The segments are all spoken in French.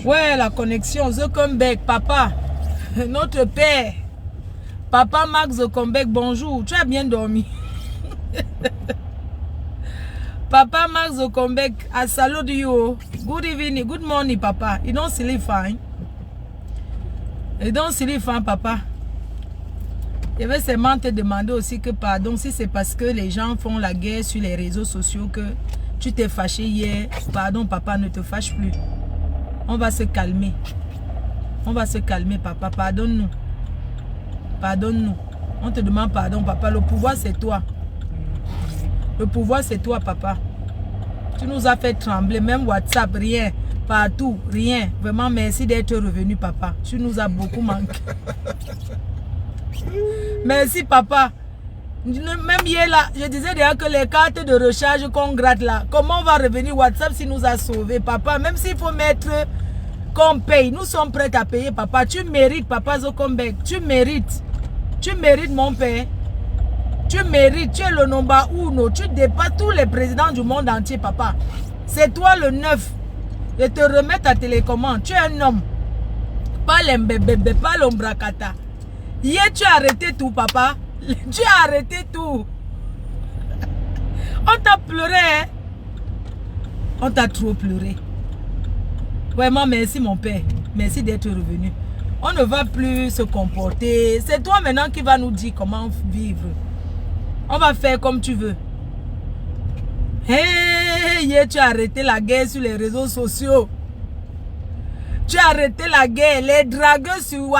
Ouais, la connexion. Zuckerberg, papa. Notre père. Papa Mark Zuckerberg, bonjour. Tu as bien dormi? Papa Mark Zuckerberg, I salute you. Good evening, good morning, papa. You don't sleep fine. You don't sleep fine, papa. Je vais seulement te demander aussi que pardon si c'est parce que les gens font la guerre sur les réseaux sociaux que tu t'es fâché hier. Pardon, papa, ne te fâche plus. On va se calmer. On va se calmer, papa. Pardonne-nous. Pardonne-nous. On te demande pardon, papa. Le pouvoir, c'est toi. Le pouvoir, c'est toi, papa. Tu nous as fait trembler. Même WhatsApp, rien. Partout, rien. Vraiment, merci d'être revenu, papa. Tu nous as beaucoup manqué. Merci, papa. Même hier, là, je disais déjà que les cartes de recharge qu'on gratte là, comment on va revenir WhatsApp s'il nous a sauvés, papa? Même s'il faut mettre qu'on paye, nous sommes prêts à payer, papa. Tu mérites, papa Zuckerberg. Tu mérites. Tu mérites, mon père. Tu mérites. Tu es le number uno. Tu dépasses tous les présidents du monde entier, papa. C'est toi le 9. Je te remets ta télécommande. Tu es un homme. Pas l'embébébé, pas l'ombracata. Hier, tu as arrêté tout, papa. Tu as arrêté tout. On t'a pleuré, hein? On t'a trop pleuré. Vraiment, merci, mon père. Merci d'être revenu. On ne va plus se comporter. C'est toi maintenant qui vas nous dire comment vivre. On va faire comme tu veux. Hey, hier, tu as arrêté la guerre sur les réseaux sociaux. Tu as arrêté la guerre. Les dragueurs sur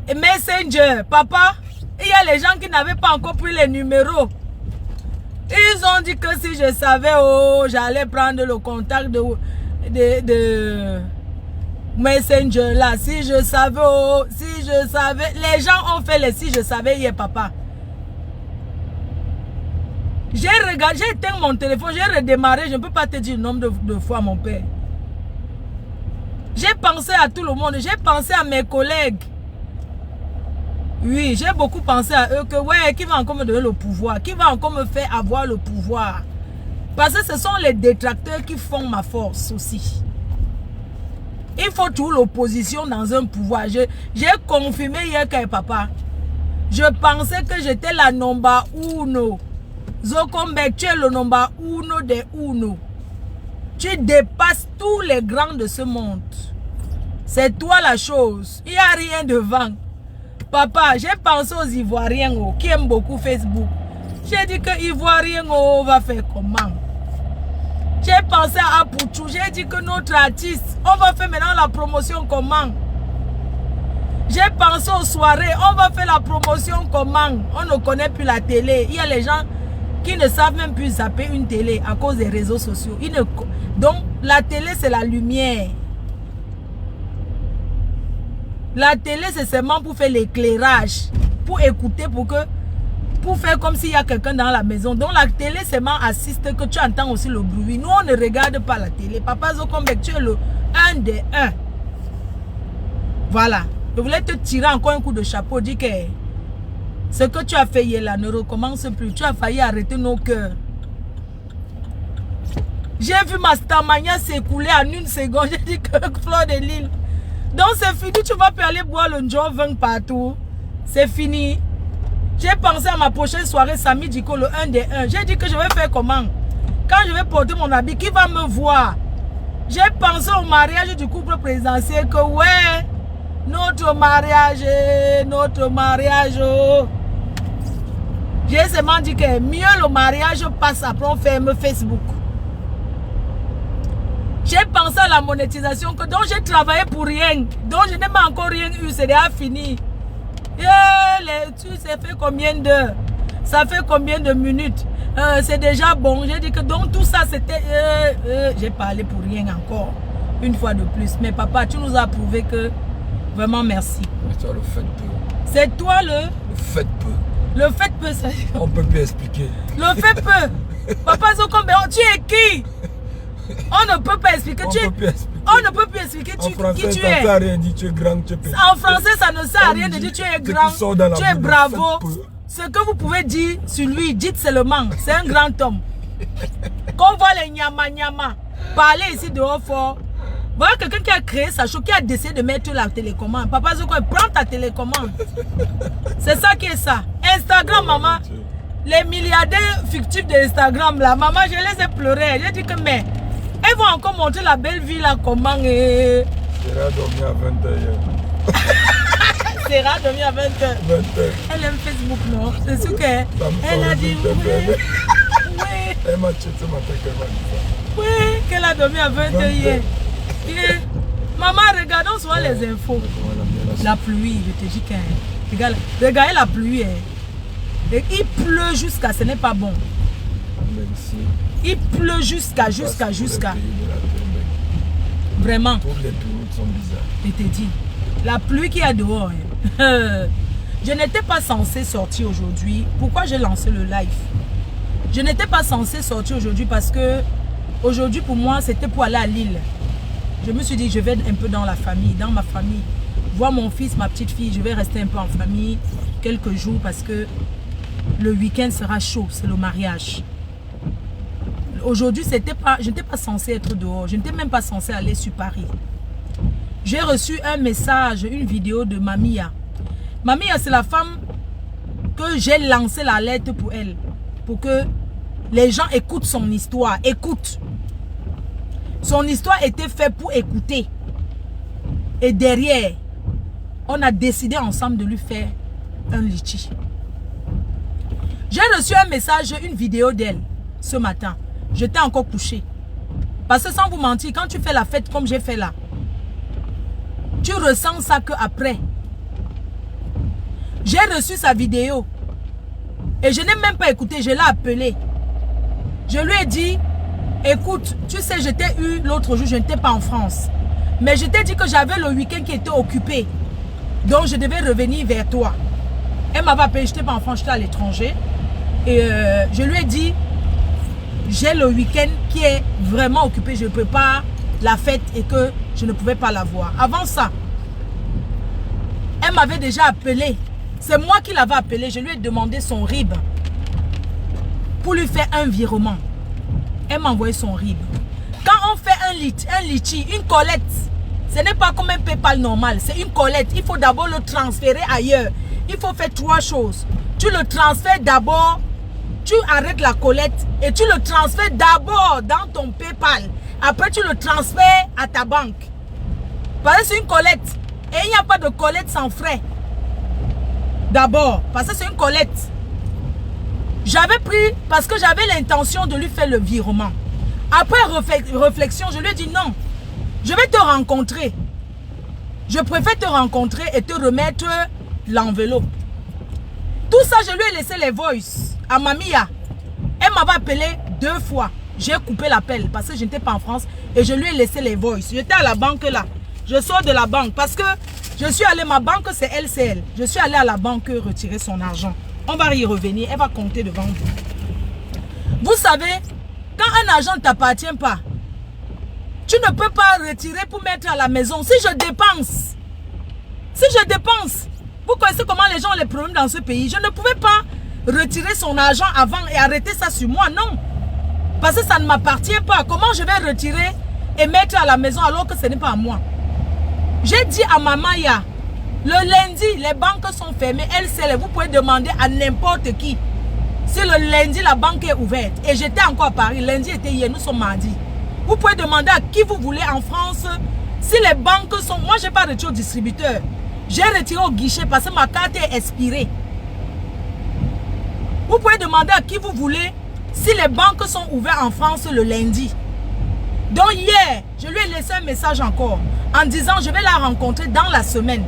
Messenger. Papa, il y a les gens qui n'avaient pas encore pris les numéros. Ils ont dit que si je savais, oh, j'allais prendre le contact de Messenger là. Si je savais, oh, si je savais. Les gens ont fait les si je savais hier, papa. J'ai regardé, j'ai éteint mon téléphone, j'ai redémarré. Je ne peux pas te dire le nombre de fois, mon père. J'ai pensé à tout le monde. J'ai pensé à mes collègues. Oui, j'ai beaucoup pensé à eux que, ouais, qui va encore me donner le pouvoir? Qui va encore me faire avoir le pouvoir? Parce que ce sont les détracteurs qui font ma force aussi. Il faut toujours l'opposition dans un pouvoir. J'ai confirmé hier que, papa, je pensais que j'étais la number uno. Zuckerberg, tu es le number uno des uno. Tu dépasses tous les grands de ce monde. C'est toi la chose. Il n'y a rien devant. Papa, j'ai pensé aux Ivoiriens qui aiment beaucoup Facebook. J'ai dit que Ivoiriens va faire comment? J'ai pensé à Apouchou. J'ai dit que notre artiste, on va faire maintenant la promotion comment? J'ai pensé aux soirées. On va faire la promotion comment? On ne connaît plus la télé. Il y a les gens qui ne savent même plus zapper une télé à cause des réseaux sociaux. Donc, la télé, c'est la lumière. La télé, c'est seulement pour faire l'éclairage, pour écouter, pour faire comme s'il y a quelqu'un dans la maison. Donc, la télé seulement assiste que tu entends aussi le bruit. Nous, on ne regarde pas la télé. Papa Zuckerberg, tu es le 1 des 1. Voilà. Je voulais te tirer encore un coup de chapeau, dire que ce que tu as fait hier là ne recommence plus. Tu as failli arrêter nos cœurs. J'ai vu ma stamania s'écouler en une seconde. J'ai dit que Fleur de Lille. Donc c'est fini, tu vas plus aller boire le Joe 20 partout. C'est fini. J'ai pensé à ma prochaine soirée Samy Diko, le 1 des 1. J'ai dit que je vais faire comment? Quand je vais porter mon habit, qui va me voir? J'ai pensé au mariage du couple présidentiel que ouais, notre mariage. J'ai seulement dit que mieux le mariage passe après on ferme Facebook. J'ai pensé à la monétisation dont j'ai travaillé pour rien, dont je n'ai pas encore rien eu, c'est déjà fini. Tu sais fait combien d'heures? Ça fait combien de minutes? C'est déjà bon. J'ai dit que donc tout ça c'était... j'ai parlé pour rien encore, une fois de plus. Mais papa, tu nous as prouvé que... Vraiment merci. Mais toi, le fait peu. C'est toi le... Le fait peu. Le fait peu, ça... On peut plus expliquer. Le fait peu. Papa Zuckerberg, tu es qui? On ne peut pas expliquer. On ne peut plus expliquer qui tu es. Ça ne sert à rien de dire tu es grand, tu es petit. En français, ça ne sert à rien de dire tu es grand, tu es bravo. Ce que vous pouvez dire sur lui, dites seulement. C'est un grand homme. Qu'on voit les nyama nyama parler ici dehors fort. Voilà quelqu'un qui a créé sa show, qui a décidé de mettre la télécommande. Papa Zoko, prends ta télécommande. C'est ça qui est ça. Instagram, maman. Les milliardaires fictifs d'Instagram, là, maman, je les ai pleurés. J'ai dit que, mais, elles vont encore montrer la belle vie, là, comment. Sarah dormi à 20h. Sarah dormi à 20h. Elle aime Facebook, non? C'est sûr qu'elle a dit oui. Elle m'a checké ce matin qu'elle m'a dit ça. Oui, qu'elle a dormi à 20h hier. Maman, regardons souvent les infos. La pluie, je te dis qu'elle. Regarde, regardez la pluie. Et il pleut jusqu'à, ce n'est pas bon. Il pleut jusqu'à. Vraiment. Tous les pays sont bizarres. Je te dis, la pluie qu'il y a dehors. Je n'étais pas censée sortir aujourd'hui. Pourquoi j'ai lancé le live? Je n'étais pas censée sortir aujourd'hui parce que aujourd'hui pour moi c'était pour aller à Lille. Je me suis dit je vais un peu dans la famille, dans ma famille. Voir mon fils, ma petite fille, je vais rester un peu en famille quelques jours parce que le week-end sera chaud, c'est le mariage. Aujourd'hui, je n'étais pas censée être dehors, je n'étais même pas censée aller sur Paris. J'ai reçu un message, une vidéo de Mamia. Mamia, c'est la femme que j'ai lancé la lettre pour elle. Pour que les gens écoutent son histoire. Écoute. Son histoire était faite pour écouter. Et derrière, on a décidé ensemble de lui faire un litchi. J'ai reçu un message, une vidéo d'elle ce matin. J'étais encore couchée. Parce que sans vous mentir, quand tu fais la fête comme j'ai fait là, tu ressens ça qu'après. J'ai reçu sa vidéo. Et je n'ai même pas écouté, je l'ai appelé. Je lui ai dit, écoute, tu sais, je t'ai eu l'autre jour, je n'étais pas en France. Mais je t'ai dit que j'avais le week-end qui était occupé. Donc je devais revenir vers toi. Elle m'avait appelé, je n'étais pas en France, j'étais à l'étranger. Et je lui ai dit, j'ai le week-end qui est vraiment occupé, je prépare la fête et que je ne pouvais pas la voir. Avant ça, elle m'avait déjà appelé. C'est moi qui l'avais appelé, je lui ai demandé son RIB pour lui faire un virement. Elle m'a envoyé son RIB. Quand on fait un litchi, une collecte, ce n'est pas comme un PayPal normal, c'est une collecte. Il faut d'abord le transférer ailleurs. Il faut faire trois choses. Tu le transfères d'abord, tu arrêtes la collecte et tu le transfères d'abord dans ton PayPal. Après, tu le transfères à ta banque. Parce que c'est une collecte. Et il n'y a pas de collecte sans frais. D'abord, parce que c'est une collecte. J'avais pris, parce que j'avais l'intention de lui faire le virement. Après réflexion, je lui ai dit non. Je vais te rencontrer. Je préfère te rencontrer et te remettre l'enveloppe. Tout ça, je lui ai laissé les voices à Mamia. Elle m'avait appelé 2 fois. J'ai coupé l'appel parce que je n'étais pas en France et je lui ai laissé les voices. J'étais à la banque là. Je sors de la banque parce que je suis allée, ma banque c'est LCL. Je suis allée à la banque retirer son argent. On va y revenir, elle va compter devant vous. Vous savez, quand un argent ne t'appartient pas, tu ne peux pas retirer pour mettre à la maison. Si je dépense, vous connaissez comment les gens ont les problèmes dans ce pays. Je ne pouvais pas retirer son argent avant et arrêter ça sur moi, non. Parce que ça ne m'appartient pas. Comment je vais retirer et mettre à la maison alors que ce n'est pas à moi? J'ai dit à Mamaya, le lundi, les banques sont fermées. Vous pouvez demander à n'importe qui. Si le lundi, la banque est ouverte. Et j'étais encore à Paris. Lundi était hier, nous sommes mardi. Vous pouvez demander à qui vous voulez en France. Si les banques sont... Moi, je n'ai pas retiré au distributeur. J'ai retiré au guichet parce que ma carte est expirée. Vous pouvez demander à qui vous voulez si les banques sont ouvertes en France le lundi. Donc hier, je lui ai laissé un message encore en disant je vais la rencontrer dans la semaine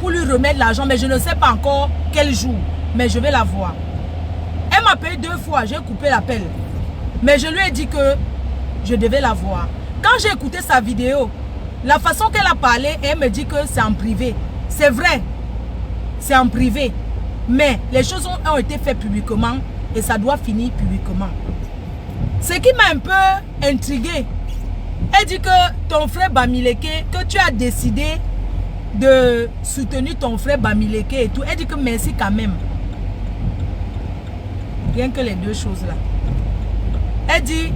pour lui remettre l'argent, mais je ne sais pas encore quel jour, mais je vais la voir. Elle m'a payé 2 fois, j'ai coupé l'appel. Mais je lui ai dit que je devais la voir. Quand j'ai écouté sa vidéo, la façon qu'elle a parlé, elle me dit que c'est en privé. C'est vrai, c'est en privé. Mais les choses ont été faites publiquement et ça doit finir publiquement. Ce qui m'a un peu intriguée, elle dit que ton frère Bamileke, que tu as décidé de soutenir ton frère Bamileke et tout. Elle dit que merci quand même. Rien que les 2 choses là. Elle dit,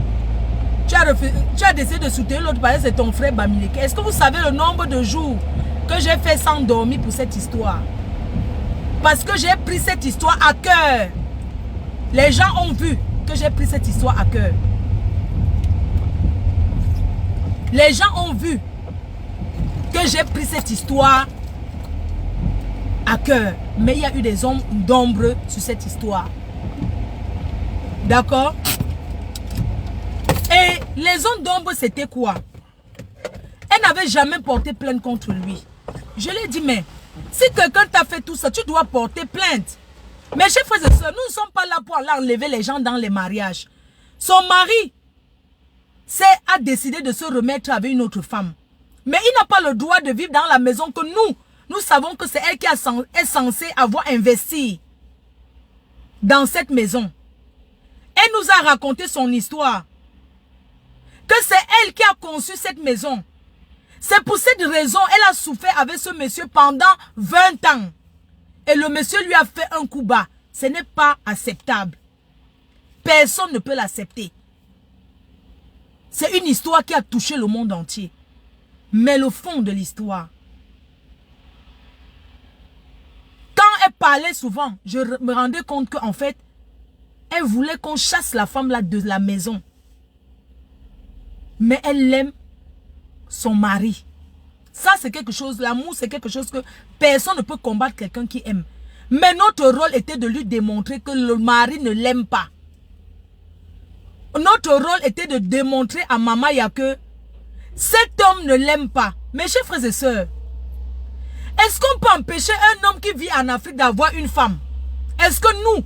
tu as décidé de soutenir l'autre parce que c'est ton frère Bamileke. Est-ce que vous savez le nombre de jours que j'ai fait sans dormir pour cette histoire? Parce que j'ai pris cette histoire à cœur. Les gens ont vu que j'ai pris cette histoire à cœur. Les gens ont vu que j'ai pris cette histoire à cœur. Mais il y a eu des hommes d'ombre sur cette histoire. D'accord? Et les hommes d'ombre, c'était quoi? Elle n'avait jamais porté plainte contre lui. Je lui ai dit, mais si quelqu'un t'a fait tout ça, tu dois porter plainte. Mes chers frères et sœurs, nous ne sommes pas là pour aller enlever les gens dans les mariages. Son mari a décidé de se remettre avec une autre femme. Mais il n'a pas le droit de vivre dans la maison que nous savons que c'est elle qui est censée avoir investi dans cette maison. Elle nous a raconté son histoire. Que c'est elle qui a conçu cette maison. C'est pour cette raison elle a souffert avec ce monsieur pendant 20 ans. Et le monsieur lui a fait un coup bas. Ce n'est pas acceptable. Personne ne peut l'accepter. C'est une histoire qui a touché le monde entier. Mais le fond de l'histoire. Quand elle parlait souvent, je me rendais compte qu'en fait, elle voulait qu'on chasse la femme là de la maison. Mais elle aime son mari. Ça, c'est quelque chose, l'amour, c'est quelque chose que personne ne peut combattre quelqu'un qui aime. Mais notre rôle était de lui démontrer que le mari ne l'aime pas. Notre rôle était de démontrer à Mamaya que cet homme ne l'aime pas. Mes chers frères et sœurs, est-ce qu'on peut empêcher un homme qui vit en Afrique d'avoir une femme? Est-ce que nous,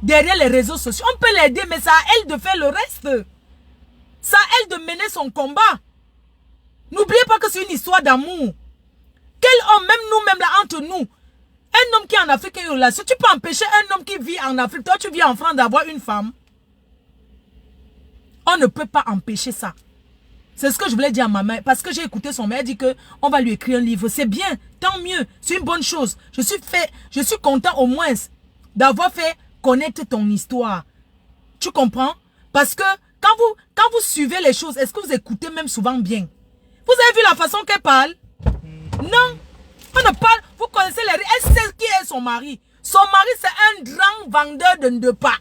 derrière les réseaux sociaux, on peut l'aider, mais c'est à elle de faire le reste. C'est à elle de mener son combat. N'oubliez pas que c'est une histoire d'amour. Quel homme, même nous-mêmes là, entre nous, un homme qui est en Afrique a une relation, tu peux empêcher un homme qui vit en Afrique, toi tu vis en France d'avoir une femme? On ne peut pas empêcher ça. C'est ce que je voulais dire à ma mère, parce que j'ai écouté son mère, elle dit qu'on va lui écrire un livre. C'est bien, tant mieux, c'est une bonne chose. Je suis content au moins d'avoir fait connaître ton histoire. Tu comprends? Parce que quand vous suivez les choses, est-ce que vous écoutez même souvent bien? Vous avez vu la façon qu'elle parle? Non. On ne parle. Vous connaissez les... Elle sait qui est son mari. Son mari, c'est un grand vendeur de ndepa.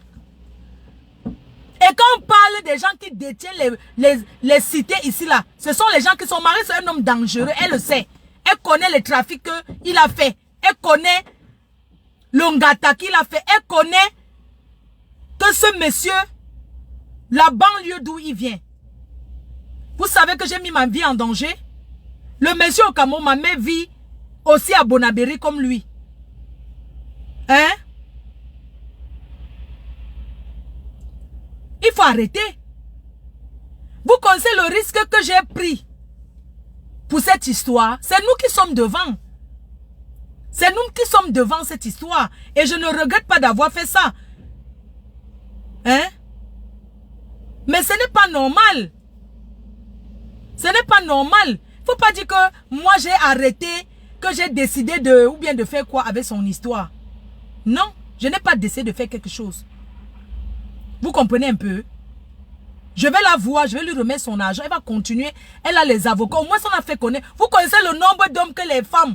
Et quand on parle des gens qui détiennent les cités ici, là, ce sont les gens qui... Son mari, c'est un homme dangereux. Elle le sait. Elle connaît les trafics qu'il a fait. Elle connaît l'ongata qu'il a fait. Elle connaît que ce monsieur, la banlieue d'où il vient. Vous savez que j'ai mis ma vie en danger? Le monsieur au Cameroun, ma mère vit aussi à Bonabéry comme lui. Hein? Il faut arrêter. Vous connaissez le risque que j'ai pris pour cette histoire? C'est nous qui sommes devant. C'est nous qui sommes devant cette histoire. Et je ne regrette pas d'avoir fait ça. Hein? Mais ce n'est pas normal. Ce n'est pas normal. Il ne faut pas dire que moi j'ai arrêté, que j'ai décidé de... Ou bien de faire quoi avec son histoire. Non, je n'ai pas décidé de faire quelque chose. Vous comprenez un peu? Je vais la voir, je vais lui remettre son argent. Elle va continuer. Elle a les avocats. Au moins, ça a fait connaître. Vous connaissez le nombre d'hommes que les femmes...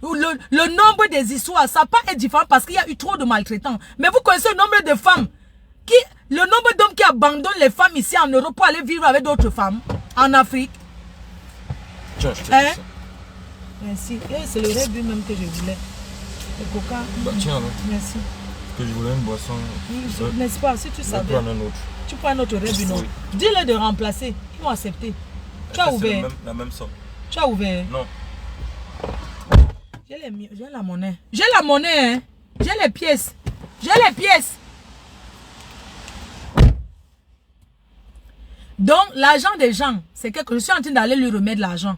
Le nombre des histoires, ça peut être différent parce qu'il y a eu trop de maltraitants. Mais vous connaissez le nombre de femmes le nombre d'hommes qui abandonnent les femmes ici en Europe pour aller vivre avec d'autres femmes en Afrique. Tiens, je te dis Hein? ça. Merci. C'est le Red Bull même que je voulais. Le coca. Bah tiens, là, Merci. que je voulais une boisson. N'est-ce pas? Si tu Je vais savais. prendre un autre. Tu prends un autre Red Bull. Oui. Dis-le de remplacer. Ils vont accepter. Tu as C'est ouvert. la même somme. Tu as ouvert. Non. J'ai la monnaie. J'ai la monnaie, hein. J'ai les pièces. J'ai les pièces. Donc, l'argent des gens, c'est que je suis en train d'aller lui remettre l'argent.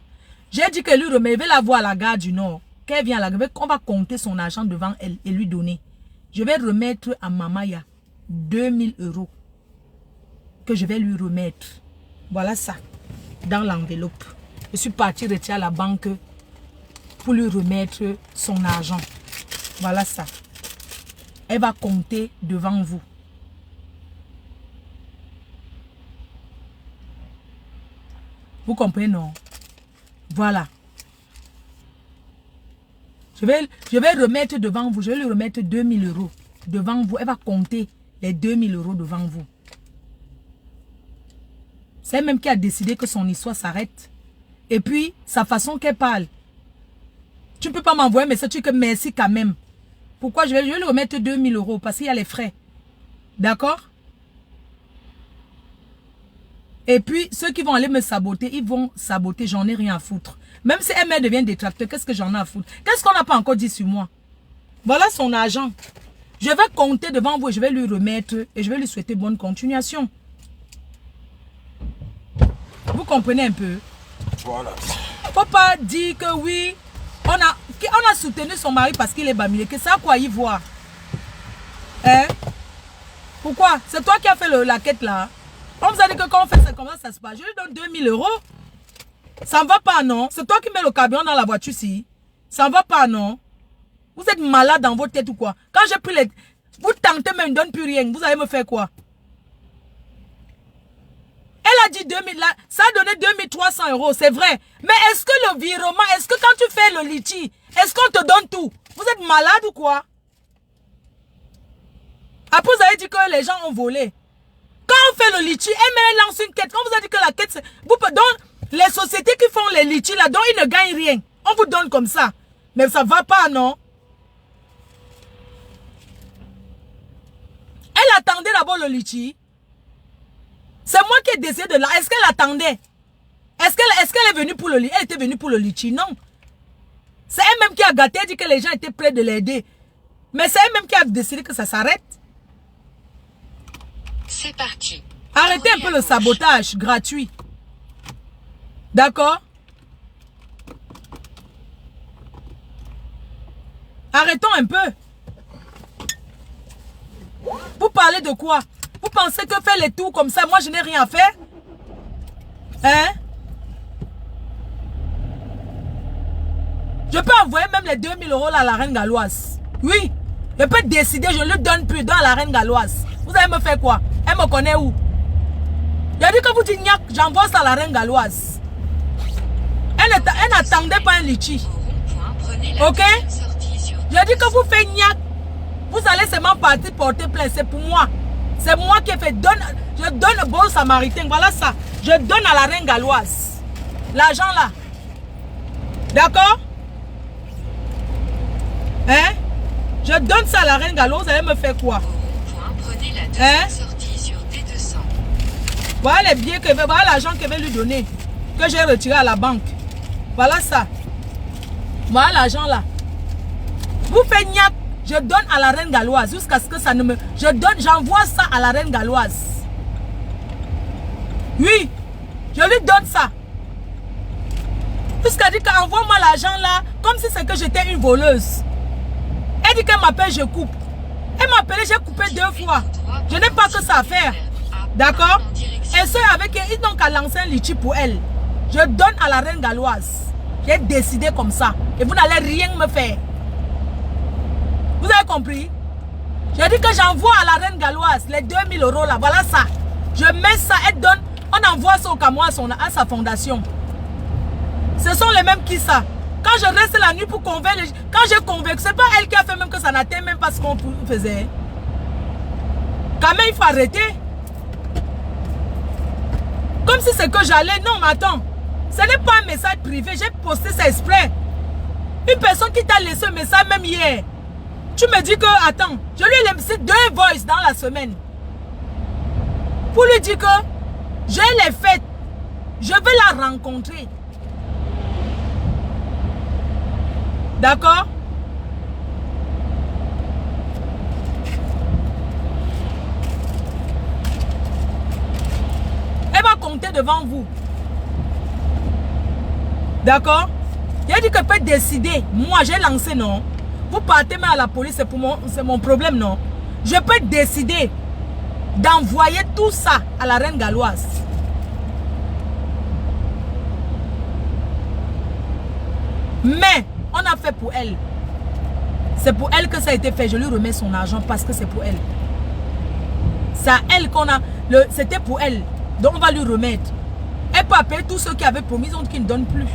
J'ai dit que lui remettre, je vais la voir à la gare du Nord. Qu'elle vient à la gare, on va compter son argent devant elle et lui donner. Je vais remettre à Mamaya 2000 € que je vais lui remettre. Voilà ça, dans l'enveloppe. Je suis partie retirer à la banque pour lui remettre son argent. Voilà ça. Elle va compter devant vous. Vous comprenez, non? Voilà. Je vais remettre devant vous, je vais lui remettre 2000 euros devant vous. Elle va compter les 2000 euros devant vous. C'est elle même qui a décidé que son histoire s'arrête. Et puis, sa façon qu'elle parle. Tu ne peux pas m'envoyer un message, tu dis que merci quand même. Pourquoi je vais lui remettre 2000 euros? Parce qu'il y a les frais. D'accord? Et puis, ceux qui vont aller me saboter, ils vont saboter, j'en ai rien à foutre. Même si elle devient détracteur, qu'est-ce que j'en ai à foutre? Qu'est-ce qu'on n'a pas encore dit sur moi? Voilà son argent. Je vais compter devant vous et je vais lui remettre et je vais lui souhaiter bonne continuation. Vous comprenez un peu? Voilà. Faut pas dire que oui, on a soutenu son mari parce qu'il est bamilé. Que ça, quoi y voir? Hein? Pourquoi? C'est toi qui as fait la quête là. On vous a dit que quand on fait ça, comment ça se passe? Je lui donne 2000 euros. Ça ne va pas, non? C'est toi qui mets le carburant dans la voiture, si. Ça ne va pas, non? Vous êtes malade dans votre tête ou quoi? Quand j'ai pris les... Vous tentez, mais je ne donne plus rien. Vous allez me faire quoi? Elle a dit 2000, là, ça a donné 2300 euros, c'est vrai. Mais est-ce que le virement, est-ce que quand tu fais le litchi, est-ce qu'on te donne tout? Vous êtes malade ou quoi? Après, vous avez dit que les gens ont volé. Quand on fait le litchi, elle lance une quête. Quand vous avez dit que la quête, les sociétés qui font les litchis là, donc ils ne gagnent rien. On vous donne comme ça. Mais ça ne va pas, non? Elle attendait d'abord le litchi. C'est moi qui ai décidé de là. Est-ce qu'elle attendait? Est-ce qu'elle est venue pour le litchi? Elle était venue pour le litchi? Non. C'est elle-même qui a gâté, elle dit que les gens étaient prêts de l'aider. Mais c'est elle-même qui a décidé que ça s'arrête. C'est parti. Arrêtez un peu le sabotage gratuit. D'accord? Arrêtons un peu. Vous parlez de quoi? Vous pensez que faire les tours comme ça, moi je n'ai rien à faire? Hein? Je peux envoyer même les 2000 euros là à la reine galloise. Oui. Je peux décider, je ne lui donne plus dans la reine galloise. Vous allez me faire quoi? Elle me connaît où? J'ai dit que vous dites niac, j'envoie ça à la reine galloise. Elle n'attendait pas un litchi. Ok? J'ai dit que vous faites niac. Vous allez seulement partir porter plainte. C'est pour moi. C'est moi qui ai fait. Je donne le bon samaritain. Voilà ça. Je donne à la reine galloise. L'argent là. D'accord? Hein? Je donne ça à la reine galloise. Vous allez me faire quoi? Hein? Voilà les billets que voilà l'argent que je vais lui donner. Que j'ai retiré à la banque. Voilà ça. Voilà l'argent là. Vous faites niac. Je donne à la reine galloise jusqu'à ce que ça ne me... j'envoie ça à la reine galloise. Oui, je lui donne ça. Jusqu'à dire qu'envoie-moi l'argent là, comme si c'est que j'étais une voleuse. Elle dit qu'elle m'appelle, je coupe. Elle m'a appelé, j'ai coupé 2 fois. Je n'ai pas que ça à faire. D'accord? Et ceux avec elle, ils n'ont qu'à lancer un litchi pour elle. Je donne à la reine galloise. J'ai décidé comme ça. Et vous n'allez rien me faire. Vous avez compris? J'ai dit que j'envoie à la reine galloise les 2000 euros là. Voilà ça. Je mets ça, elle donne. On envoie ça au Cameroun à sa fondation. Ce sont les mêmes qui ça. Quand je reste la nuit pour convaincre, quand j'ai convaincu, c'est pas elle qui a fait même que ça n'atteint même pas ce qu'on faisait. Quand même, il faut arrêter. Comme si c'est que j'allais. Non, mais attends. Ce n'est pas un message privé. J'ai posté ça exprès. Une personne qui t'a laissé un message même hier. Tu me dis que, attends, je lui ai laissé 2 voices dans la semaine. Pour lui dire que je l'ai faite. Je vais la rencontrer. D'accord? Elle va compter devant vous. D'accord? J'ai dit que peut décider. Moi, j'ai lancé, non? Vous partez même à la police, c'est mon problème, non? Je peux décider d'envoyer tout ça à la reine galloise. Mais, on a fait pour elle. C'est pour elle que ça a été fait. Je lui remets son argent parce que c'est pour elle. C'est à elle qu'on a... C'était pour elle. Donc, on va lui remettre. Elle peut appeler tous ceux qui avaient promis, qui ne donnent plus.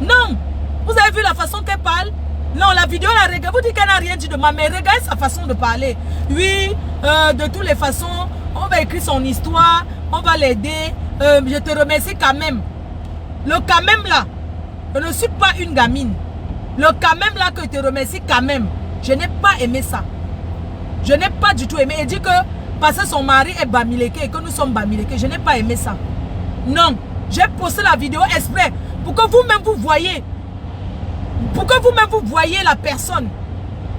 Non. Vous avez vu la façon qu'elle parle? Non, la vidéo, la regarde. Vous dites qu'elle n'a rien dit de mal, mais regardez sa façon de parler. Oui, de toutes les façons, on va écrire son histoire, on va l'aider. Je te remercie quand même. Le quand même là, je ne suis pas une gamine. Le quand même là que je te remercie quand même, je n'ai pas aimé ça. Je n'ai pas du tout aimé. Elle dit que parce que son mari est Bamileke et que nous sommes Bamileke, je n'ai pas aimé ça. Non, j'ai posté la vidéo exprès pour que vous-même vous voyez. Pour que vous-même vous voyez la personne.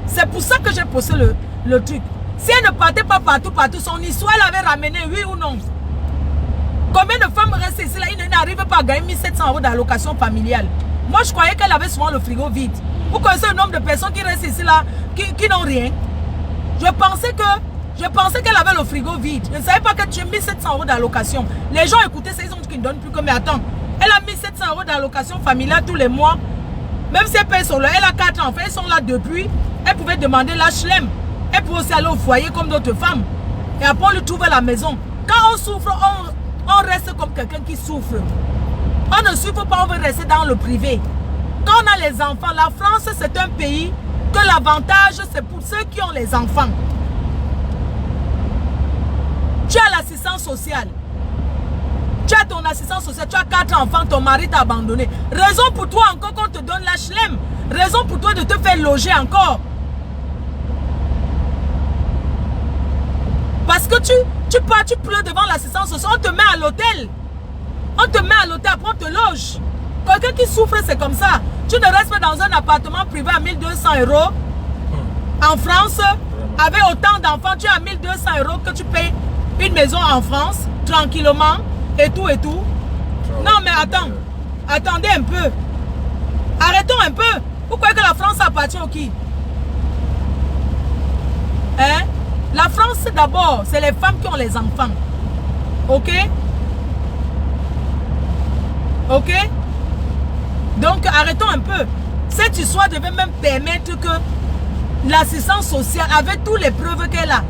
C'est pour ça que j'ai posté le truc. Si elle ne partait pas partout, son histoire elle avait ramené, oui ou non? Combien de femmes restent ici là, ils n'arrivent pas à gagner 1700 € d'allocation familiale? Moi je croyais qu'elle avait souvent le frigo vide. Vous connaissez le nombre de personnes qui restent ici là, qui n'ont rien? Je pensais qu'elle avait le frigo vide. Je ne savais pas que tu as 1700 € d'allocation. Les gens écoutaient ça, ils ont dit qu'ils ne donnent plus que, mais attends, elle a 1700 € d'allocation familiale tous les mois. Même si elle paye sur elle a 4 enfants, elles sont là depuis. Elle pouvait demander l'HLM. Elle pouvait aussi aller au foyer comme d'autres femmes. Et après on lui trouve à la maison. Quand on souffre, on reste comme quelqu'un qui souffre. On ne souffre pas, on veut rester dans le privé. Quand on a les enfants, la France c'est un pays que l'avantage c'est pour ceux qui ont les enfants. Tu as l'assistance sociale. Tu as ton assistance sociale, tu as 4 enfants, ton mari t'a abandonné. Raison pour toi encore qu'on te donne l'HLM. Raison pour toi de te faire loger encore. Parce que tu pars, tu pleures devant l'assistance sociale, on te met à l'hôtel. On te met à l'hôtel, après on te loge. Quelqu'un qui souffre, c'est comme ça. Tu ne restes pas dans un appartement privé à 1200 €. En France, avec autant d'enfants, tu as 1200 € que tu payes une maison en France, tranquillement. Et tout. Non, mais attendez un peu. Arrêtons un peu. Vous croyez que la France appartient au qui? Hein? La France, d'abord, c'est les femmes qui ont les enfants. Ok? Ok? Donc, arrêtons un peu. Cette histoire devait même permettre que l'assistance sociale, avec toutes les preuves qu'elle a,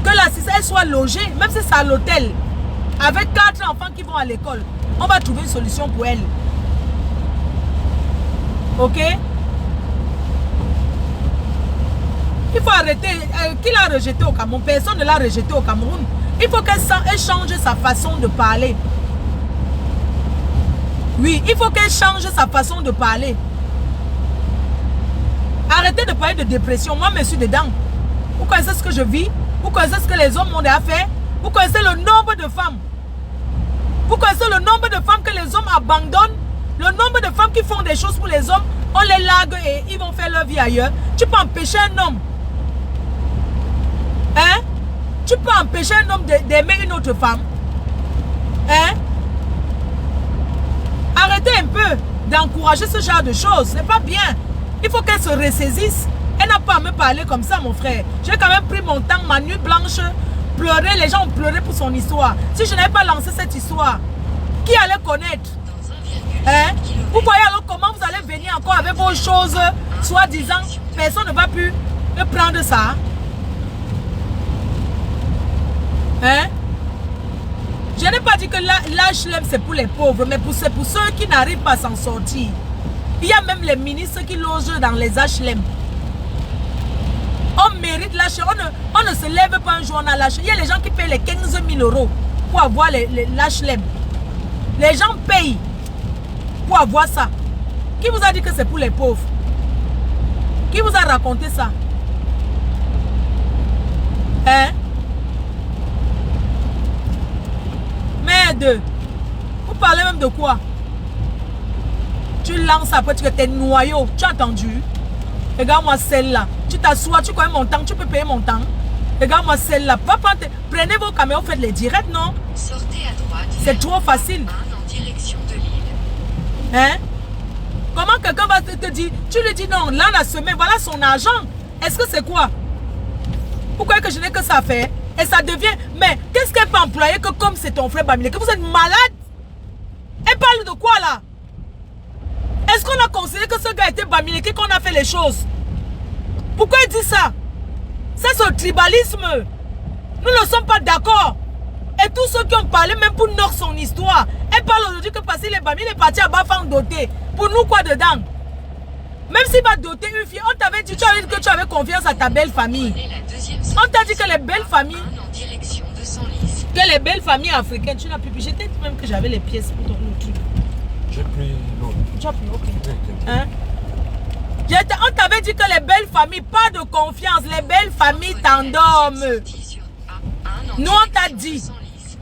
que l'assistance soit logée, même si c'est à l'hôtel. Avec 4 enfants qui vont à l'école, on va trouver une solution pour elle. Ok? Il faut arrêter. Qui l'a rejeté au Cameroun? Personne ne l'a rejeté au Cameroun. Il faut qu'elle change sa façon de parler. Oui, il faut qu'elle change sa façon de parler. Arrêtez de parler de dépression. Moi, je suis dedans. Vous connaissez ce que je vis? Vous connaissez ce que les hommes m'ont déjà fait? Vous connaissez le nombre de femmes? Vous connaissez le nombre de femmes que les hommes abandonnent? Le nombre de femmes qui font des choses pour les hommes, on les largue et ils vont faire leur vie ailleurs. Tu peux empêcher un homme. Hein? Tu peux empêcher un homme d'aimer une autre femme. Hein? Arrêtez un peu d'encourager ce genre de choses. C'est pas bien. Il faut qu'elle se ressaisisse. Elle n'a pas à me parler comme ça, mon frère. J'ai quand même pris mon temps, ma nuit blanche, pleurer. Les gens ont pleuré pour son histoire. Si je n'avais pas lancé cette histoire, qui allait connaître? Hein? Vous voyez alors comment vous allez venir encore avec vos choses, soi-disant, personne ne va plus prendre ça. Hein? Je n'ai pas dit que l'HLM c'est pour les pauvres, mais c'est pour ceux qui n'arrivent pas à s'en sortir. Il y a même les ministres qui logent dans les HLM. On mérite l'HLM. On ne se lève pas un jour, on a l'HLM. Il y a les gens qui payent les 15 000 € pour avoir l'HLM. Les gens payent pour avoir ça. Qui vous a dit que c'est pour les pauvres? Qui vous a raconté ça? Hein? Merde. Vous parlez même de quoi? Tu lances après, tu es noyau. Tu as entendu? Regarde-moi celle-là. Tu t'assois, tu connais mon temps, tu peux payer mon temps. Regarde-moi celle-là. Prenez vos caméras, faites les directs, non? Sortez à droite. C'est trop facile. En direction de l'île. Hein? Comment quelqu'un va te dire? Tu lui dis non, là, la semaine, voilà son argent. Est-ce que c'est quoi? Pourquoi que je n'ai que ça à faire? Et ça devient... Mais qu'est-ce qu'elle peut employer que comme c'est ton frère Bamileke? Que vous êtes malade? Elle parle de quoi là? Est-ce qu'on a considéré que ce gars était Bamileke, qu'on a fait les choses? Pourquoi il dit ça? C'est ce tribalisme. Nous ne sommes pas d'accord. Et tous ceux qui ont parlé même pour knock son histoire. Elle parle aujourd'hui que parce qu'il est parti à Bafang doté. Pour nous quoi dedans? Même s'il va doter une fille, on t'avait dit, tu avais dit que tu avais confiance à ta belle famille. On t'a dit que les belles familles, que les belles familles africaines, tu n'as plus. J'étais même que j'avais les pièces pour ton truc. J'ai pris l'autre. Tu as pris, ok. Hein? On t'avait dit que les belles familles, pas de confiance, les belles familles t'endorment. Nous on t'a dit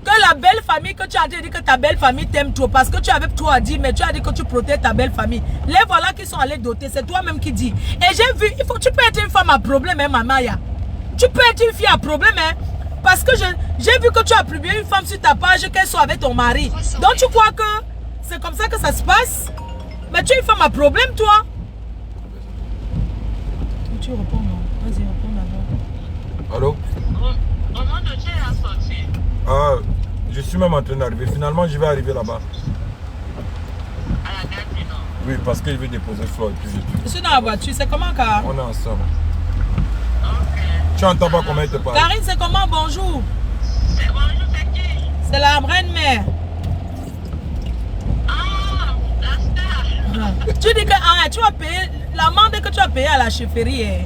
que la belle famille, que tu as dit que ta belle famille t'aime trop parce que tu avais trop à dire, mais tu as dit que tu protèges ta belle famille. Les voilà qui sont allés doter, c'est toi-même qui dis. Et j'ai vu, tu peux être une femme à problème, hein, Mamaya. Tu peux être une fille à problème, hein. Parce que j'ai vu que tu as publié une femme sur ta page, qu'elle soit avec ton mari. Donc tu crois que c'est comme ça que ça se passe? Mais tu es une femme à problème, toi. Tu réponds, non? Vas-y, réponds d'abord. Allô? Comment tu es sorti? Ah, je suis même en train d'arriver. Finalement, je vais arriver là-bas. À la gare du Nord. Oui, parce qu'il veut déposer Flo et puis Je suis dans la voiture, c'est comment, Car? on est ensemble. Ok. Tu entends pas comment il te parle? Karine, c'est comment? Bonjour. C'est bonjour, c'est qui? C'est la reine-mère. Ah, la star. Tu dis que tu vas payer l'amende que tu as payé à la chefferie. Hein.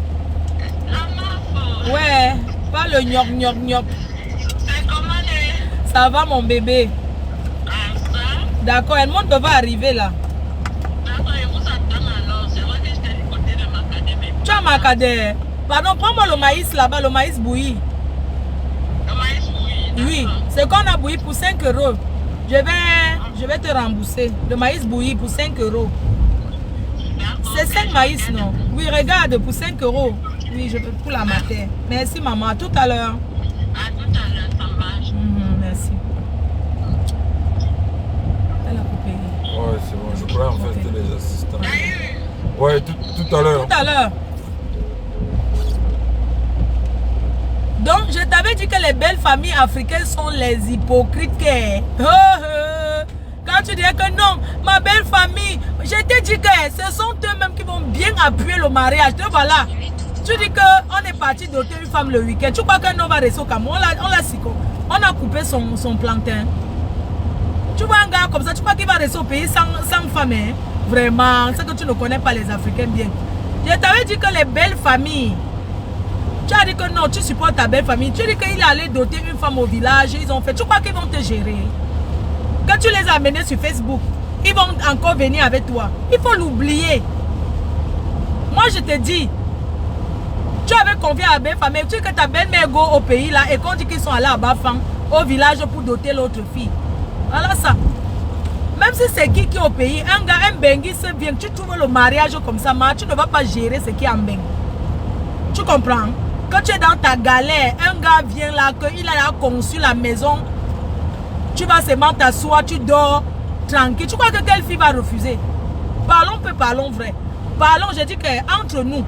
La meuf. Ouais, pas le gnoc gnoc gnoc. C'est comment les... Ça va mon bébé. Ah, ça? D'accord, le monde va arriver là. D'accord, et vous attendez alors. C'est vrai que j'étais du côté de Macadamie. Tu as ma cadet. Pardon, prends-moi le maïs là-bas, le maïs bouilli. Le maïs, oui. Oui, c'est qu'on a bouilli pour 5 euros. Je vais te rembourser. Le maïs bouilli pour 5 euros. C'est 5 maïs, non? Oui, regarde, pour 5 euros. Oui, je peux pour la matin. Merci, maman. À tout à l'heure. À tout à l'heure, ça marche. Merci. Elle a coupé. Ouais, c'est bon. Je crois en fait que les assistants. D'ailleurs, Ouais, tout à l'heure. Tout à l'heure. Donc, je t'avais dit que les belles familles africaines sont les hypocrites. Quand tu disais que non, ma belle famille, je t'ai dit que ce sont eux-mêmes qui vont bien appuyer le mariage. Donc voilà. Tu dis qu'on est parti doter une femme le week-end. Tu crois qu'un homme va rester au Cameroun? On a coupé son plantain. Tu vois un gars comme ça, tu crois qu'il va rester au pays sans femme, hein? Vraiment, c'est que tu ne connais pas les Africains bien. Je t'avais dit que les belles familles, tu as dit que non, tu supportes ta belle famille. Tu dis qu'il est allé doter une femme au village, ils ont fait. Tu crois qu'ils vont te gérer? Quand tu les as amenés sur Facebook, ils vont encore venir avec toi. Il faut l'oublier. Moi, je te dis, tu avais confié à la belle famille, tu dis que ta belle-mère go au pays là et qu'on dit qu'ils sont allés à Bafang, au village pour doter l'autre fille. Voilà ça. Même si c'est qui est au pays, un gars, un Bengi se vient, tu trouves le mariage comme ça, mais tu ne vas pas gérer ce qui est en Bengi. Tu comprends? Quand tu es dans ta galère, un gars vient là, qu'il a conçu la maison, tu vas seulement t'asseoir, tu dors tranquille. Tu crois que quelle fille va refuser? Parlons peu, parlons vrai. Parlons, je dis qu'entre nous,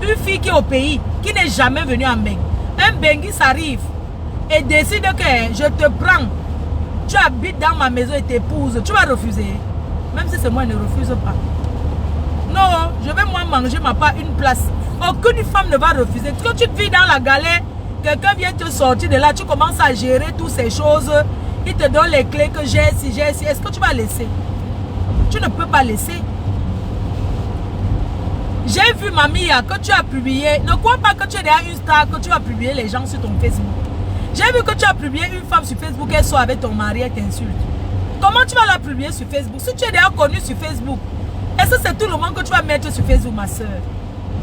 une fille qui est au pays, qui n'est jamais venue en Bengi, un Bengi s'arrive et décide que je te prends, tu habites dans ma maison et t'épouses, tu vas refuser. Même si c'est moi, ne refuse pas. Non, je vais moi manger ma part une place. Aucune femme ne va refuser. Quand tu vis dans la galère, quelqu'un vient te sortir de là, tu commences à gérer toutes ces choses. Il te donne les clés que j'ai, si j'ai, si. Est-ce que tu vas laisser? Tu ne peux pas laisser. J'ai vu, mamie, que tu as publié. Ne crois pas que tu es derrière une star, que tu vas publier les gens sur ton Facebook. J'ai vu que tu as publié une femme sur Facebook, elle soit avec ton mari, elle t'insulte. Comment tu vas la publier sur Facebook? Si tu es déjà connu sur Facebook, est-ce que c'est tout le monde que tu vas mettre sur Facebook, ma soeur?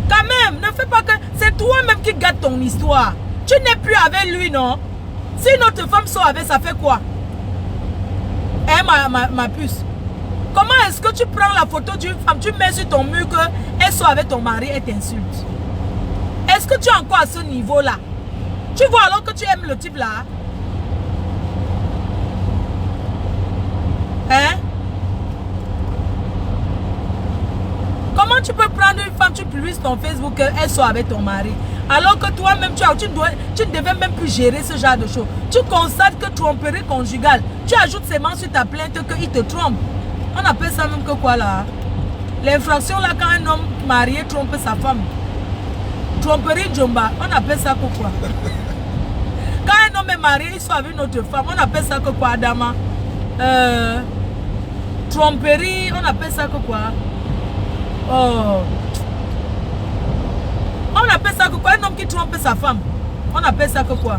Quand même, ne fais pas que... C'est toi-même qui gâte ton histoire. Tu n'es plus avec lui, non? Si notre femme sort avec, ça fait quoi? Eh, ma puce. Comment est-ce que tu prends la photo d'une femme, tu mets sur ton mur qu'elle soit avec ton mari et t'insulte? Est-ce que tu es encore à ce niveau-là? Tu vois alors que tu aimes le type là? Hein? Comment tu peux prendre une femme, tu publies ton Facebook, qu'elle soit avec ton mari? Alors que toi-même, tu ne devais même plus gérer ce genre de choses. Tu constates que tromperie conjugale. Tu ajoutes seulement sur ta plainte qu'il te trompe. On appelle ça même que quoi là? L'infraction là, quand un homme marié trompe sa femme. Tromperie Djomba, on appelle ça quoi? Quand un homme est marié, il soit avec une autre femme, on appelle ça que quoi, Adama? Tromperie, on appelle ça que quoi? Oh. On appelle ça que quoi? Un homme qui trompe sa femme, on appelle ça que quoi?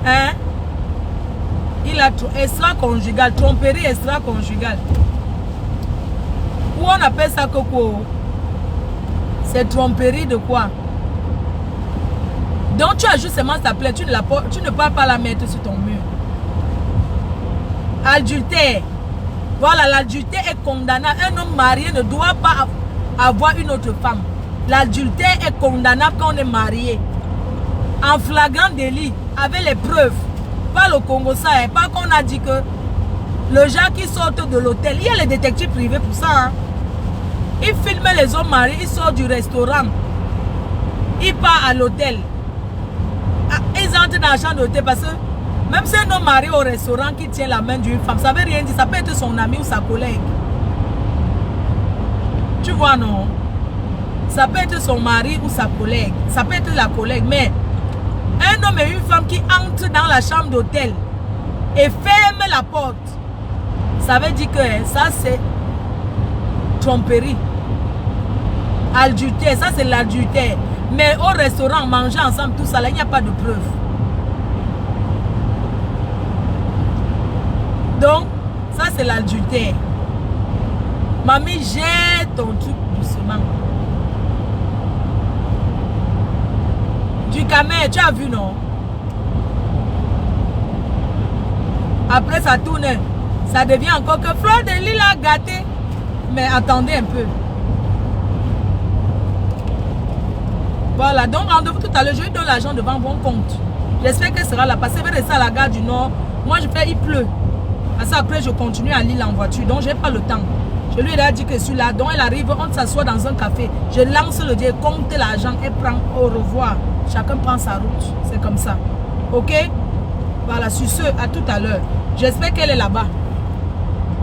Hein? Il a extra-conjugal, tromperie extra-conjugale. Ou on appelle ça que quoi? C'est tromperie de quoi? Donc tu as juste seulement ta plaie, tu ne peux pas la mettre sur ton mur. Adultère. Voilà, l'adultère est condamnable. Un homme marié ne doit pas avoir une autre femme. L'adultère est condamnable quand on est marié. En flagrant délit, avec les preuves. Pas le Congo, ça, hein. Pas qu'on a dit que le gens qui sortent de l'hôtel, il y a les détectives privés pour ça. Hein. Ils filment les hommes mariés, ils sortent du restaurant. Ils partent à l'hôtel. Ils entrent dans la chambre d'hôtel parce que même si un homme marié au restaurant qui tient la main d'une femme, ça ne veut rien dire. Ça peut être son ami ou sa collègue. Tu vois, non? Ça peut être son mari ou sa collègue. Ça peut être la collègue. Mais un homme et une femme qui entrent dans la chambre d'hôtel et ferment la porte, ça veut dire que ça c'est tromperie. Adultère, ça c'est l'adultère. Mais au restaurant, manger ensemble, tout ça, là, il n'y a pas de preuve. Donc, ça c'est l'adultère. Mamie, jette ton truc doucement. Du camel, tu as vu, non? Après, ça tourne. Ça devient encore que Fleur de Lys a gâté. Mais attendez un peu. Voilà, donc rendez-vous tout à l'heure. Je lui donne l'argent devant mon compte. J'espère qu'elle sera là. Parce que je vais rester à la gare du Nord. Moi, je fais, il pleut. Parce que après, je continue à Lille en voiture. Donc, je n'ai pas le temps. Je lui ai dit que je suis là. Donc, elle arrive, on s'assoit dans un café. Je lance le dieu, compte l'argent. Elle prend au revoir. Chacun prend sa route. C'est comme ça. Ok? Voilà, sur ce, à tout à l'heure. J'espère qu'elle est là-bas.